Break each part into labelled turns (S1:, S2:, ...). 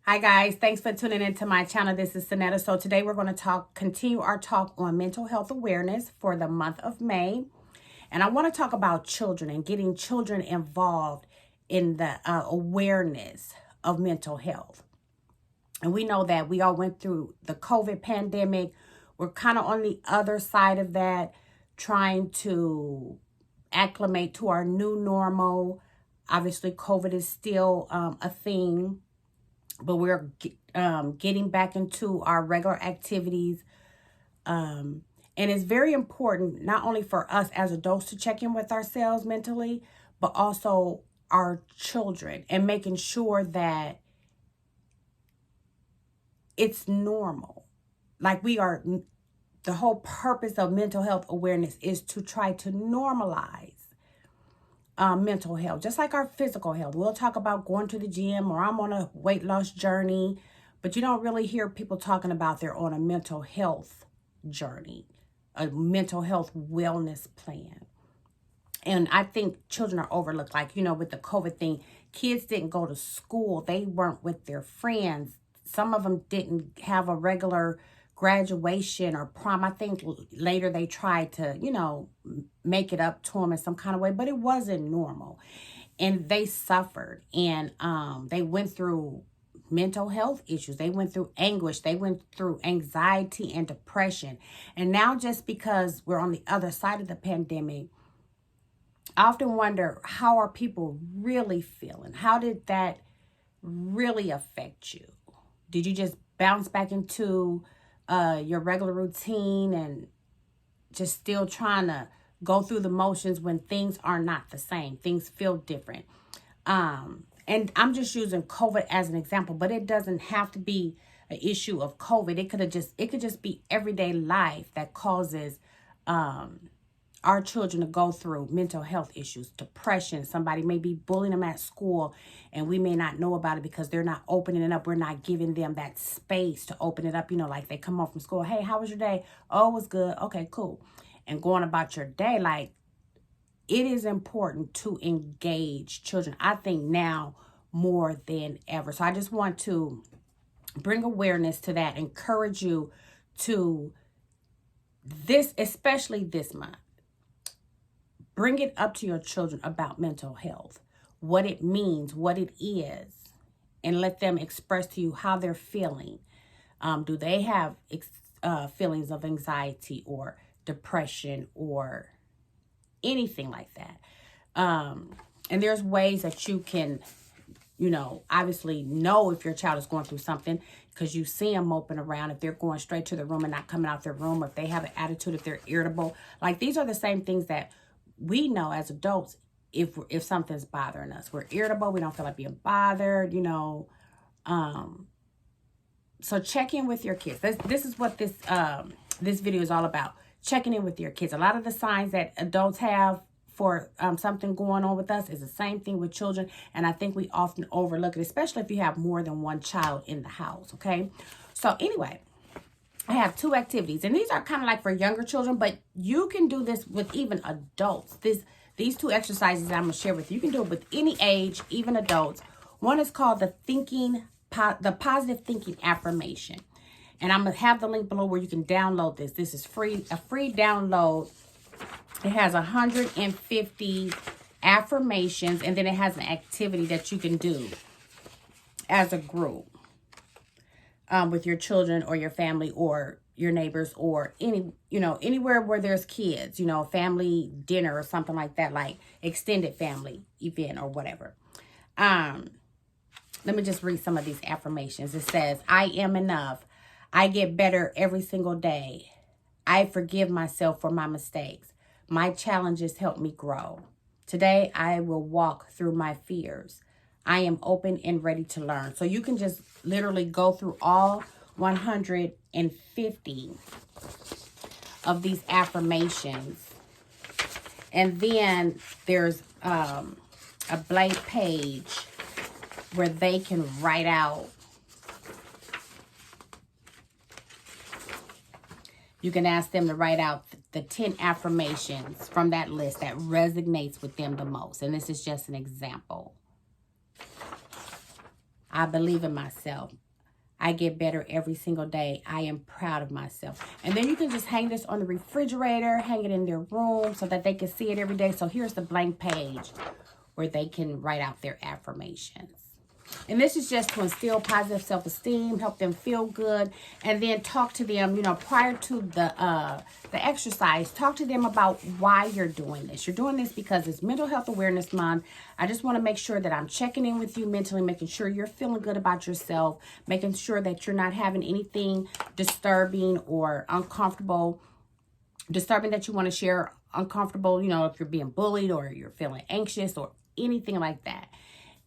S1: Hi guys, thanks for tuning into my channel. This is Sanetta. So today we're going to continue our talk on mental health awareness for the month of May. And I want to talk about children and getting children involved in the awareness of mental health. And we know that we all went through the COVID pandemic. We're kind of on the other side of that, trying to acclimate to our new normal. Obviously, COVID is still a thing, but we're getting back into our regular activities. And it's very important, not only for us as adults to check in with ourselves mentally, but also our children and making sure that it's normal. Like the whole purpose of mental health awareness is to try to normalize mental health, just like our physical health. We'll talk about going to the gym, or I'm on a weight loss journey, but you don't really hear people talking about they're on a mental health journey, a mental health wellness plan. And I think children are overlooked. Like, with the COVID thing, kids didn't go to school. They weren't with their friends. Some of them didn't have a regular graduation or prom. I think later they tried to, make it up to them in some kind of way, but it wasn't normal. And they suffered, and they went through mental health issues. They went through anguish. They went through anxiety and depression. And now, just because we're on the other side of the pandemic, I often wonder, how are people really feeling? How did that really affect you? Did you just bounce back into your regular routine and just still trying to go through the motions when things are not the same? Things feel different. And I'm just using COVID as an example, but it doesn't have to be an issue of COVID. It could just be everyday life that causes our children to go through mental health issues, depression. Somebody may be bullying them at school, and we may not know about it because they're not opening it up. We're not giving them that space to open it up. Like they come home from school. Hey, how was your day? Oh, it was good. Okay, cool. And going about your day, like, it is important to engage children, I think, now more than ever. So I just want to bring awareness to that, encourage you to this, especially this month. Bring it up to your children about mental health, what it means, what it is, and let them express to you how they're feeling. Do they have feelings of anxiety or depression or anything like that? And there's ways that you can, obviously know if your child is going through something, because you see them moping around, if they're going straight to the room and not coming out their room, or if they have an attitude, if they're irritable. Like, these are the same things that we know as adults if something's bothering us. We're irritable. We don't feel like being bothered, So check in with your kids. This is what this video is all about. Checking in with your kids. A lot of the signs that adults have for something going on with us is the same thing with children. And I think we often overlook it, especially if you have more than one child in the house, okay? So anyway, I have two activities, and these are kind of like for younger children, but you can do this with even adults. These two exercises that I'm going to share with you, you can do it with any age, even adults. One is called the positive thinking affirmation. And I'm going to have the link below where you can download this. This is free, a free download. It has 150 affirmations, and then it has an activity that you can do as a group. With your children or your family or your neighbors, or anywhere where there's kids, family dinner or something like that, like extended family event or whatever. Let me just read some of these affirmations. It says, I am enough. I get better every single day. I forgive myself for my mistakes. My challenges help me grow. Today, I will walk through my fears. I am open and ready to learn. So you can just literally go through all 150 of these affirmations. And then there's a blank page where they can write out. You can ask them to write out the 10 affirmations from that list that resonates with them the most. And this is just an example. I believe in myself. I get better every single day. I am proud of myself. And then you can just hang this on the refrigerator, hang it in their room so that they can see it every day. So here's the blank page where they can write out their affirmations. And this is just to instill positive self-esteem, help them feel good, and then talk to them, you know, prior to the exercise. Talk to them about why you're doing this. You're doing this because it's Mental Health Awareness Month. I just want to make sure that I'm checking in with you mentally, making sure you're feeling good about yourself, making sure that you're not having anything disturbing or uncomfortable, disturbing that you want to share, uncomfortable, you know, if you're being bullied or you're feeling anxious or anything like that.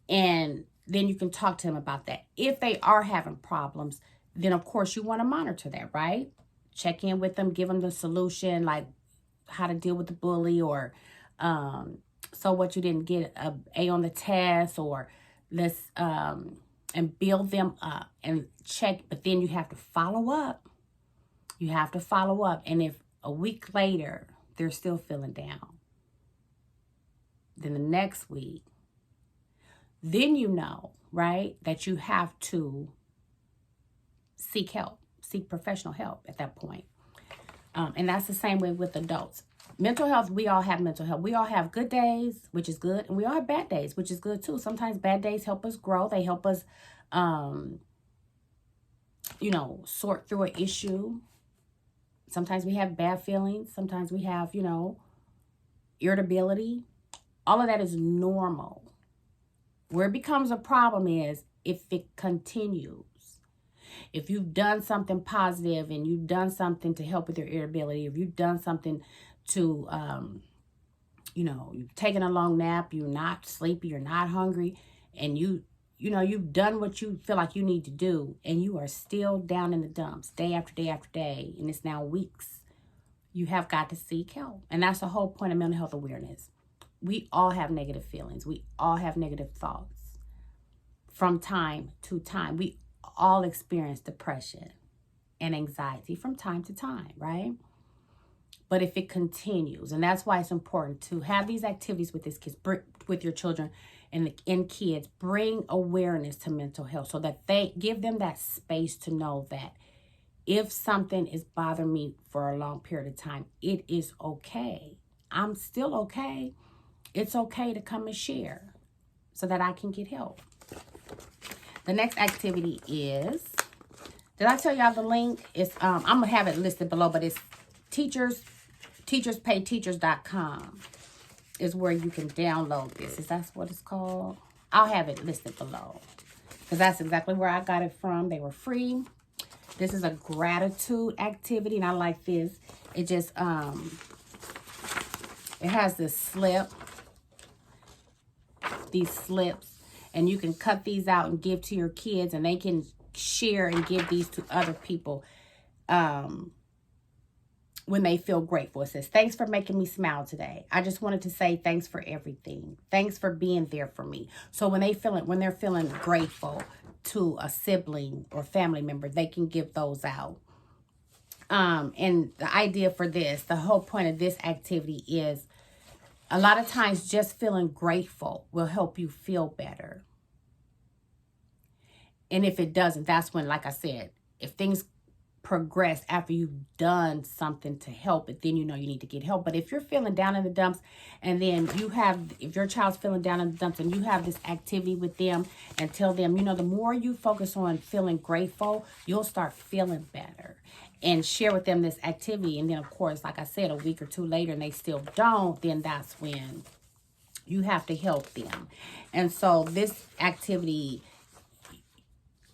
S1: And then you can talk to them about that. If they are having problems, then of course you want to monitor that, right? Check in with them, give them the solution, like how to deal with the bully, or so what, you didn't get an A on the test, or let's and build them up and check. But then you have to follow up. You have to follow up. And if a week later they're still feeling down, then the next week, then you know, right, that you have to seek help, seek professional help at that point. And that's the same way with adults. Mental health, we all have mental health. We all have good days, which is good, and we all have bad days, which is good too. Sometimes bad days help us grow. They help us, you know, sort through an issue. Sometimes we have bad feelings. Sometimes we have, you know, irritability. All of that is normal. Where it becomes a problem is if it continues. If you've done something positive and you've done something to help with your irritability, if you've done something to, you know, you've taken a long nap, you're not sleepy, you're not hungry, and you know, you've done what you feel like you need to do, and you are still down in the dumps day after day after day, and it's now weeks, you have got to seek help. And that's the whole point of mental health awareness. We all have negative feelings. We all have negative thoughts from time to time. We all experience depression and anxiety from time to time, right? But if it continues, and that's why it's important to have these activities with these kids, with your children and kids, bring awareness to mental health so that they give them that space to know that if something is bothering me for a long period of time, it is okay. I'm still okay. It's okay to come and share so that I can get help. The next activity is, did I tell y'all the link? It's I'm going to have it listed below, but it's teacherspayteachers.com is where you can download this. Is that what it's called? I'll have it listed below because that's exactly where I got it from. They were free. This is a gratitude activity, and I like this. It just, it has this slip. These slips, and you can cut these out and give to your kids, and they can share and give these to other people when they feel grateful. It says, thanks for making me smile today. I just wanted to say thanks for everything. Thanks for being there for me. So when they're feeling grateful to a sibling or family member, they can give those out. And the idea for this, the whole point of this activity is, a lot of times just feeling grateful will help you feel better. And if it doesn't, that's when, like I said, if things progress after you've done something to help it, then you know you need to get help. But if you're feeling down in the dumps, and then if your child's feeling down in the dumps and you have this activity with them and tell them, you know, the more you focus on feeling grateful, you'll start feeling better. And share with them this activity. And then, of course, like I said, a week or two later and they still don't, then that's when you have to help them. And so this activity,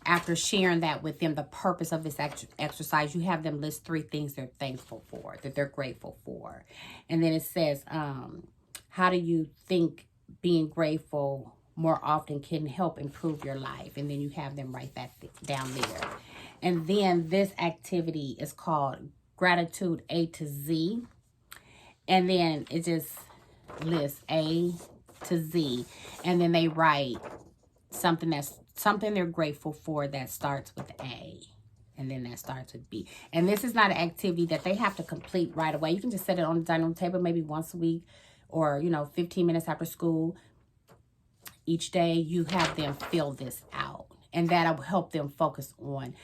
S1: after sharing that with them, the purpose of this exercise, you have them list 3 things they're thankful for, that they're grateful for. And then it says, how do you think being grateful more often can help improve your life? And then you have them write that down there. And then this activity is called Gratitude A to Z. And then it just lists A to Z. And then they write something they're grateful for that starts with A. And then that starts with B. And this is not an activity that they have to complete right away. You can just set it on the dining room table maybe once a week, or, you know, 15 minutes after school. Each day you have them fill this out. And that'll help them focus on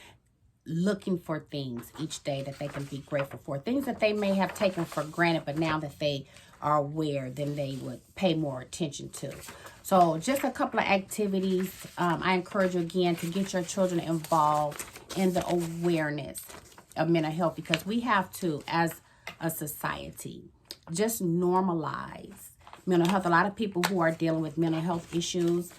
S1: looking for things each day that they can be grateful for. Things that they may have taken for granted, but now that they are aware, then they would pay more attention to. So just a couple of activities. I encourage you again to get your children involved in the awareness of mental health, because we have to, as a society, just normalize mental health. A lot of people who are dealing with mental health issues,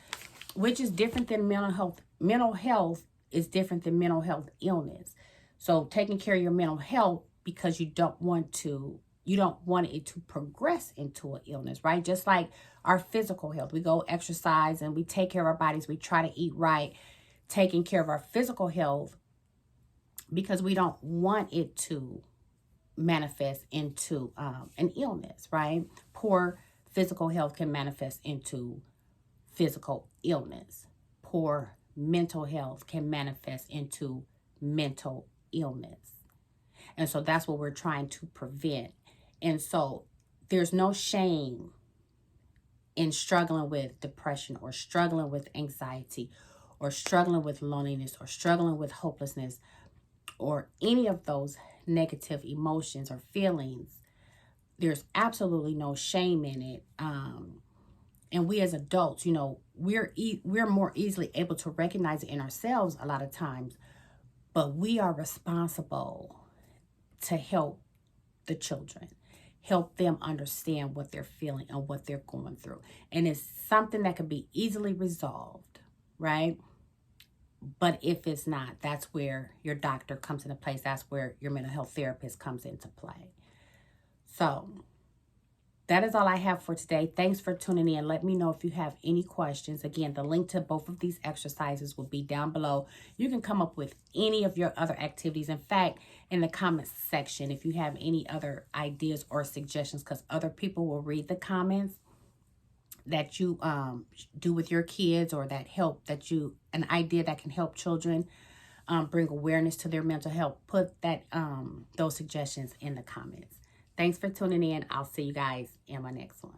S1: which is different than mental health. Mental health is different than mental health illness. So taking care of your mental health because you don't want it to progress into an illness, right? Just like our physical health. We go exercise and we take care of our bodies. We try to eat right, taking care of our physical health because we don't want it to manifest into an illness, right? Poor physical health can manifest into physical illness. Poor mental health can manifest into mental illness. And so that's what we're trying to prevent. And so there's no shame in struggling with depression or struggling with anxiety or struggling with loneliness or struggling with hopelessness or any of those negative emotions or feelings. There's absolutely no shame in it. And we as adults, you know, we're more easily able to recognize it in ourselves a lot of times, but we are responsible to help the children, help them understand what they're feeling and what they're going through. And it's something that can be easily resolved, right? But if it's not, that's where your doctor comes into place. That's where your mental health therapist comes into play. So that is all I have for today. Thanks for tuning in. Let me know if you have any questions. Again, the link to both of these exercises will be down below. You can come up with any of your other activities. In fact, in the comments section, if you have any other ideas or suggestions, because other people will read the comments that you do with your kids, or an idea that can help children bring awareness to their mental health, put that those suggestions in the comments. Thanks for tuning in. I'll see you guys in my next one.